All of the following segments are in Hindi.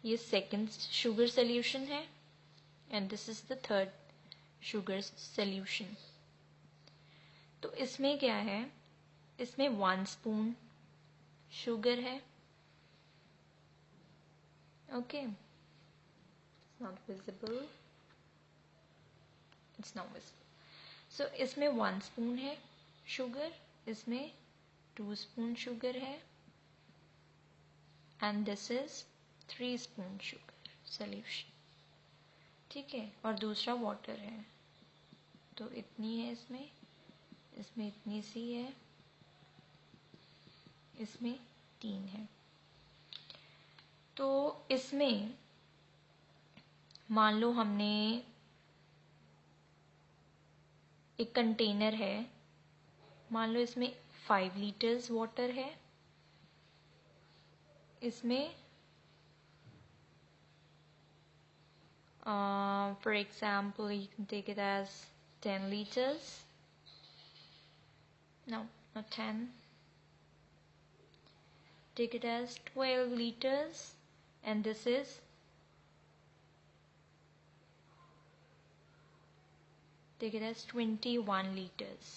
ये सेकंड शुगर सोल्यूशन है and this is the third sugar solution. तो इसमें क्या है, इसमें 1 स्पून शुगर है। Okay, not visible, it's not visible. So इसमें 1 स्पून है शुगर, इसमें 2 स्पून शुगर है and this is 3 spoon sugar solution. ठीक है, और दूसरा वाटर है, तो इतनी है इसमें इतनी सी है, इसमें 3 है। तो इसमें मान लो हमने एक कंटेनर है, मान लो इसमें 5 लीटर्स वाटर है, इसमें for example you can take it as 10 liters, no, not 10, take it as 12 liters and this is take it as 21 liters।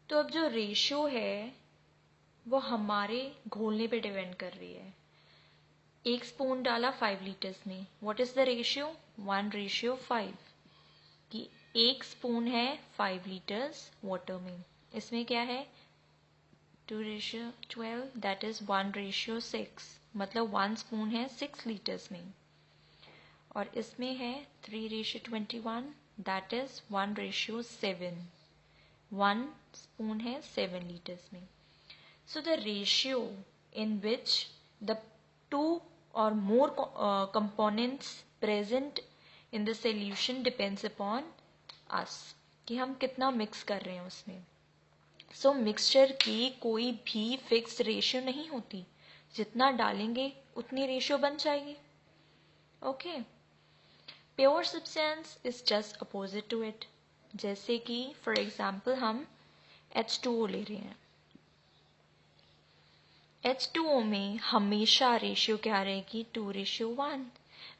तो अब जो रेशियो है वो हमारे घोलने पे डिपेंड कर रही है। 1 स्पून डाला 5 लीटर्स में, व्हाट इज द रेशियो, 1:5, कि 1 स्पून है 5 लीटर्स वाटर में, इसमें क्या है 2:12, दैट इज 1:6, मतलब 1 स्पून है 6 लीटर्स में, और इसमें है 3:21, दैट इज 1:7, 1 स्पून है 7 लीटर्स में। So the ratio in which the 2 or more components present in the solution depends upon us, कि हम कितना मिक्स कर रहे हैं उसमें। So मिक्सचर की कोई भी फिक्स रेशियो नहीं होती, जितना डालेंगे उतनी रेशियो बन जाएगी। Okay, pure substance is just opposite to it. जैसे कि फॉर एग्जाम्पल हम H2O ले रहे हैं, H2O में हमेशा रेशियो क्या रहेगी, 2:1,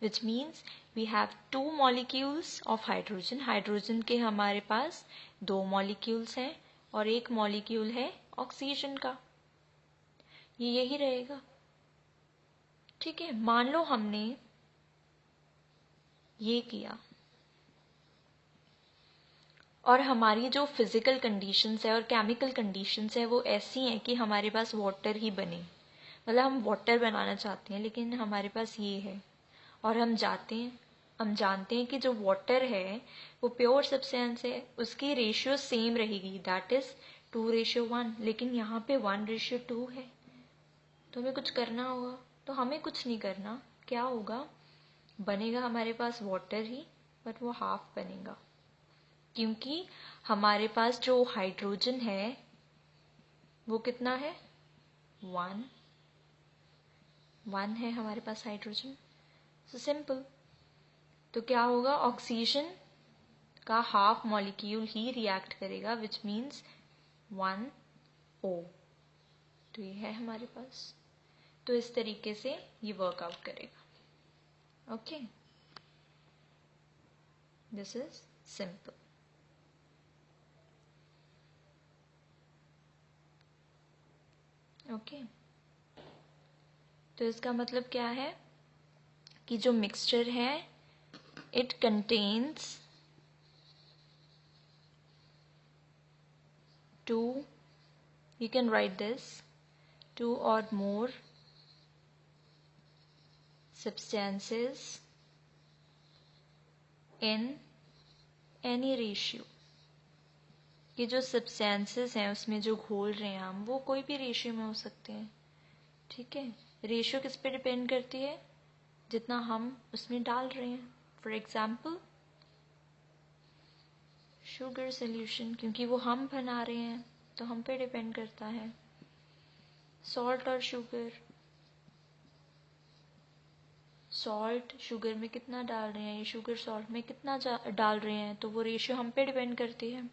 which means we have 2 molecules of hydrogen. Hydrogen के हमारे पास 2 मॉलिक्यूल्स हैं और 1 मॉलिक्यूल है ऑक्सीजन का, ये यही रहेगा। ठीक है, मान लो हमने ये किया और हमारी जो फिजिकल कंडीशंस है और केमिकल कंडीशंस है वो ऐसी हैं कि हमारे पास वाटर ही बने, मतलब हम वाटर बनाना चाहते हैं लेकिन हमारे पास ये है, और हम जानते हैं कि जो वाटर है वो प्योर सब्सटेंस है, उसकी रेशियो सेम रहेगी, दैट इज 2:1, लेकिन यहाँ पे 1:2 है, तो हमें कुछ करना होगा। तो हमें कुछ नहीं करना, क्या होगा, बनेगा हमारे पास वाटर ही, बट वो हाफ बनेगा, क्योंकि हमारे पास जो हाइड्रोजन है वो कितना है, 1 है हमारे पास हाइड्रोजन। सो सिंपल, तो क्या होगा, ऑक्सीजन का हाफ मॉलिक्यूल ही रिएक्ट करेगा, विच मीन्स 1O। तो ये है हमारे पास, तो इस तरीके से ये वर्कआउट करेगा। Okay, this is simple. Okay, तो इसका मतलब क्या है कि जो मिक्सचर है it contains 2, you can write this, 2 or more substances in any ratio। कि जो सब्सटेंसेस हैं उसमें जो घोल रहे हैं हम, वो कोई भी रेशियो में हो सकते हैं। ठीक है, रेशियो किस पे डिपेंड करती है, जितना हम उसमें डाल रहे हैं। फॉर एग्जाम्पल शुगर सोल्यूशन, क्योंकि वो हम बना रहे हैं तो हम पे डिपेंड करता है। सॉल्ट और शुगर, सॉल्ट शुगर में कितना डाल रहे हैं, ये शुगर सॉल्ट में कितना डाल रहे हैं, तो वो रेशियो हम पे डिपेंड करती है।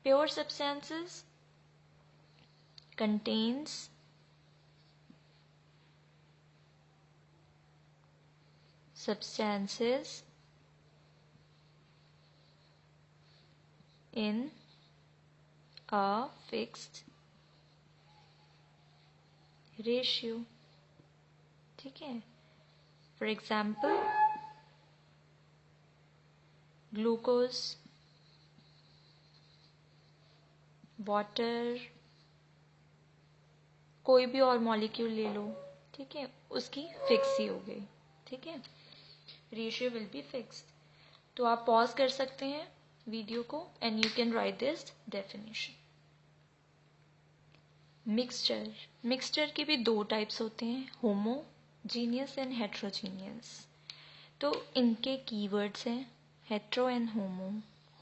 Pure substances contains substances in a fixed ratio. ठीक है, फॉर एग्जाम्पल ग्लूकोज, वाटर, कोई भी और मॉलिक्यूल ले लो, ठीक है, उसकी फिक्स ही हो गई. ठीक है, रेशियो विल बी फिक्स्ड. तो आप पॉज कर सकते हैं वीडियो को and you can write this definition. Mixture के भी दो टाइप्स होते हैं, होमोजीनियस एंड हेट्रोजीनियस. तो इनके कीवर्ड्स हैं hetero and homo.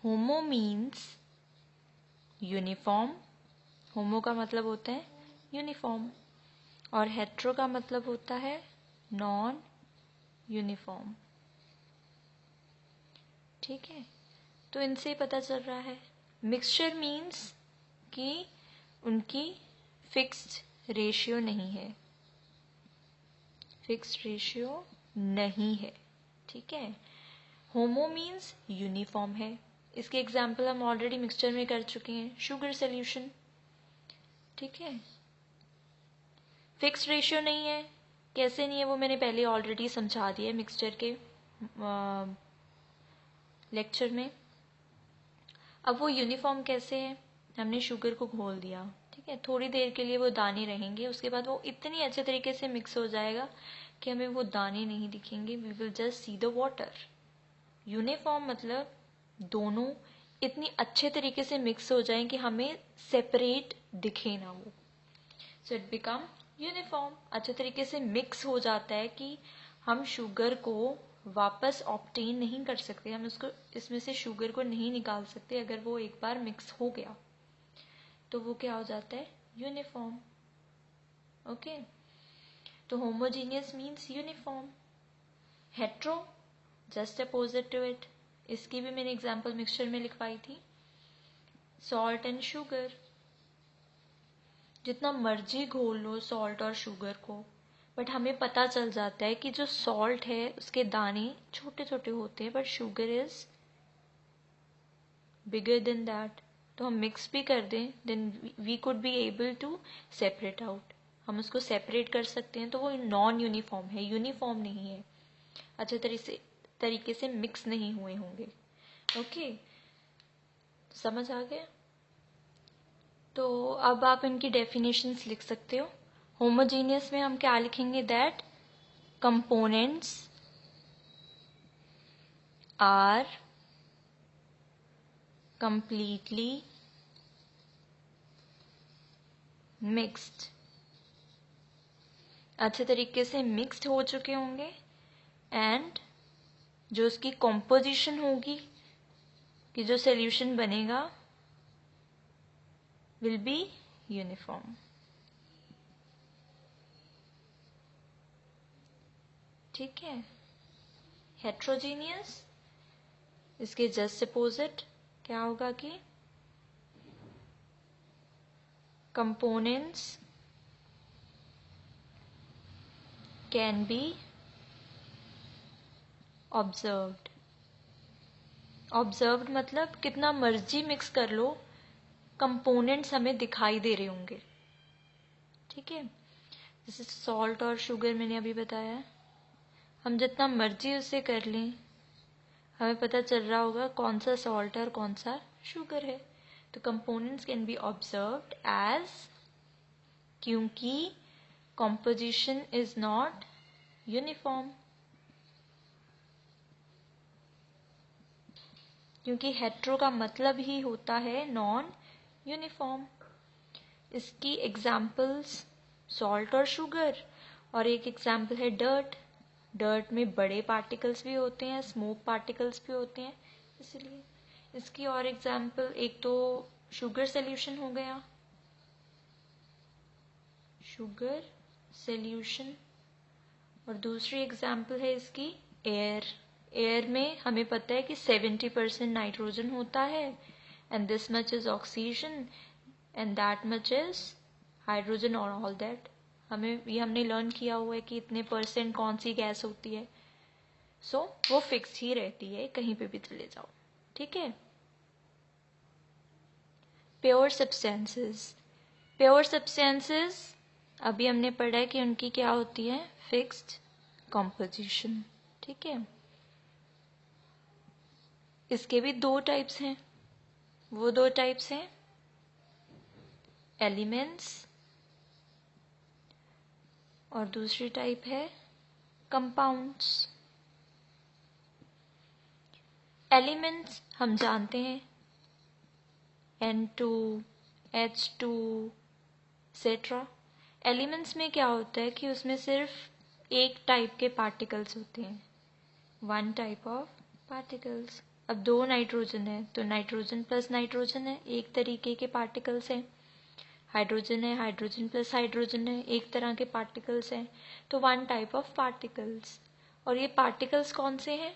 Homo means uniform, homo का मतलब होता है यूनिफॉर्म, और हेट्रो का मतलब होता है नॉन यूनिफॉर्म. ठीक है, तो इनसे पता चल रहा है मिक्सचर मीन्स कि उनकी फिक्स्ड रेशियो नहीं है, फिक्स्ड रेशियो नहीं है. ठीक है, होमो मीन्स यूनिफॉर्म है. इसके एग्जाम्पल हम ऑलरेडी मिक्सचर में कर चुके हैं, शुगर सोल्यूशन. ठीक है, फिक्स्ड रेशियो नहीं है. कैसे नहीं है वो मैंने पहले ऑलरेडी समझा दिया है मिक्सचर के लेक्चर में. अब वो यूनिफॉर्म कैसे है, हमने शुगर को घोल दिया, ठीक है, थोड़ी देर के लिए वो दाने रहेंगे, उसके बाद वो इतनी अच्छे तरीके से मिक्स हो जाएगा कि हमें वो दाने नहीं दिखेंगे, we will just see the water. Uniform मतलब दोनों इतनी अच्छे तरीके से मिक्स हो जाएं कि हमें सेपरेट दिखे ना वो. So it become uniform. अच्छे तरीके से मिक्स हो जाता है कि हम शुगर को वापस ऑब्टेन नहीं कर सकते, हम उसको इसमें से शुगर को नहीं निकाल सकते. अगर वो एक बार मिक्स हो गया तो वो क्या हो जाता है, यूनिफॉर्म. ओके, तो homogeneous means uniform. Hetero just opposite to it. इसकी भी मैंने एग्जाम्पल मिक्सचर में लिखवाई थी. सॉल्ट एंड शुगर, जितना मर्जी घोल लो सॉल्ट और शुगर को, बट हमें पता चल जाता है कि जो सॉल्ट है उसके दाने छोटे छोटे होते हैं, but sugar is bigger than that. तो हम मिक्स भी कर दें then we could be able to separate out. हम उसको सेपरेट कर सकते हैं. तो वो नॉन यूनिफॉर्म है, यूनिफॉर्म नहीं है, अच्छे तरीके से मिक्स नहीं हुए होंगे. ओके, समझ आ गया. तो अब आप इनकी डेफिनेशंस लिख सकते हो. होमोजीनियस में हम क्या लिखेंगे, that components are completely mixed. अच्छे तरीके से मिक्स्ड हो चुके होंगे एंड जो उसकी कॉम्पोजिशन होगी कि जो सॉल्यूशन बनेगा विल बी यूनिफॉर्म. ठीक है, हेट्रोजीनियस इसके जस्ट अपोजिट क्या होगा कि components can be observed. Observed मतलब कितना मर्जी मिक्स कर लो कंपोनेंट्स हमें दिखाई दे रहे होंगे. ठीक है, जैसे सॉल्ट और शुगर मैंने अभी बताया, हम जितना मर्जी उसे कर लें हमें पता चल रहा होगा कौन सा सॉल्ट है और कौन सा शुगर है. तो components can be observed as, क्योंकि कॉम्पोजिशन इज नॉट यूनिफॉर्म, क्योंकि हेट्रो का मतलब ही होता है नॉन यूनिफॉर्म. इसकी एग्जाम्पल्स सॉल्ट और शुगर, और एक एग्जाम्पल है डर्ट. डर्ट में बड़े पार्टिकल्स भी होते हैं, स्मोक पार्टिकल्स भी होते हैं, इसलिए इसकी और एग्जाम्पल एक तो शुगर सॉल्यूशन हो गया, शुगर सॉल्यूशन, और दूसरी एग्जाम्पल है इसकी एयर. एयर में हमें पता है कि 70% नाइट्रोजन होता है and this much is oxygen and that much is hydrogen और ऑल दैट. हमने लर्न किया हुआ है कि इतने % कौन सी गैस होती है. सो वो फिक्स ही रहती है, कहीं पे भी चले जाओ, ठीक है। प्योर सब्सटेंसेस, प्योर सब्सटेंसेस अभी हमने पढ़ा है कि उनकी क्या होती है, फिक्स्ड कॉम्पोजिशन, ठीक है। इसके भी दो टाइप्स हैं, वो दो टाइप्स हैं एलिमेंट्स और दूसरी टाइप है कंपाउंड्स। एलिमेंट्स हम जानते हैं N2, H2 एक्सेट्रा। एलिमेंट्स में क्या होता है कि उसमें सिर्फ एक टाइप के पार्टिकल्स होते हैं, वन टाइप ऑफ पार्टिकल्स। अब दो नाइट्रोजन है तो नाइट्रोजन प्लस नाइट्रोजन है, एक तरीके के पार्टिकल्स हैं। हाइड्रोजन है, हाइड्रोजन प्लस हाइड्रोजन है, एक तरह के पार्टिकल्स हैं, तो वन टाइप ऑफ पार्टिकल्स। और ये पार्टिकल्स कौन से हैं,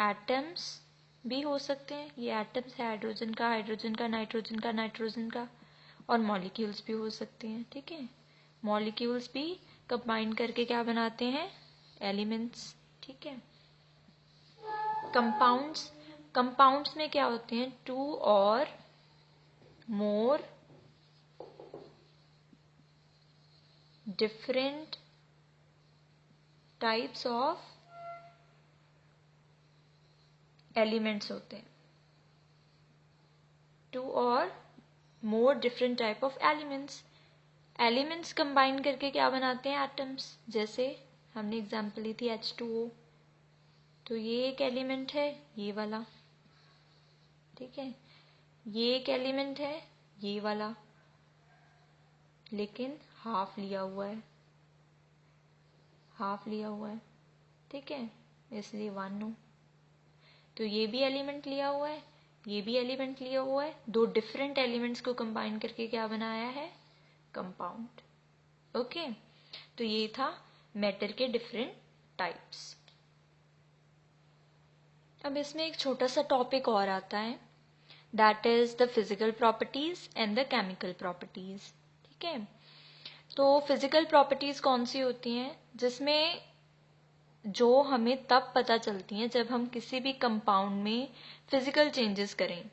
एटम्स भी हो सकते हैं, ये एटम्स है हाइड्रोजन का, हाइड्रोजन का, नाइट्रोजन का, नाइट्रोजन का, और मॉलिक्यूल्स भी हो सकते हैं, ठीक है। मॉलिक्यूल्स भी कंबाइन करके क्या बनाते हैं, एलिमेंट्स, ठीक है। कंपाउंड्स, कंपाउंड्स में क्या होते हैं, टू और more different types of elements होते हैं, टू और more different type of elements. Elements combine करके क्या बनाते हैं, एटम्स। जैसे हमने एग्जांपल ली थी H2O, तो ये एक एलिमेंट है, ये वाला, ठीक है। ये एक एलिमेंट है, ये वाला, लेकिन हाफ लिया हुआ है, हाफ लिया हुआ है, ठीक है, इसलिए 1 हो। तो ये भी एलिमेंट लिया हुआ है, ये भी एलिमेंट लिया हुआ है, दो डिफरेंट एलिमेंट्स को कंबाइन करके क्या बनाया है, कंपाउंड, ओके। तो ये था मैटर के डिफरेंट टाइप्स। अब इसमें एक छोटा सा टॉपिक और आता है, that is the physical properties and the chemical properties, ठीक है। तो फिजिकल प्रॉपर्टीज कौन सी होती हैं, जिसमें जो हमें तब पता चलती हैं जब हम किसी भी कंपाउंड में फिजिकल चेंजेस करें।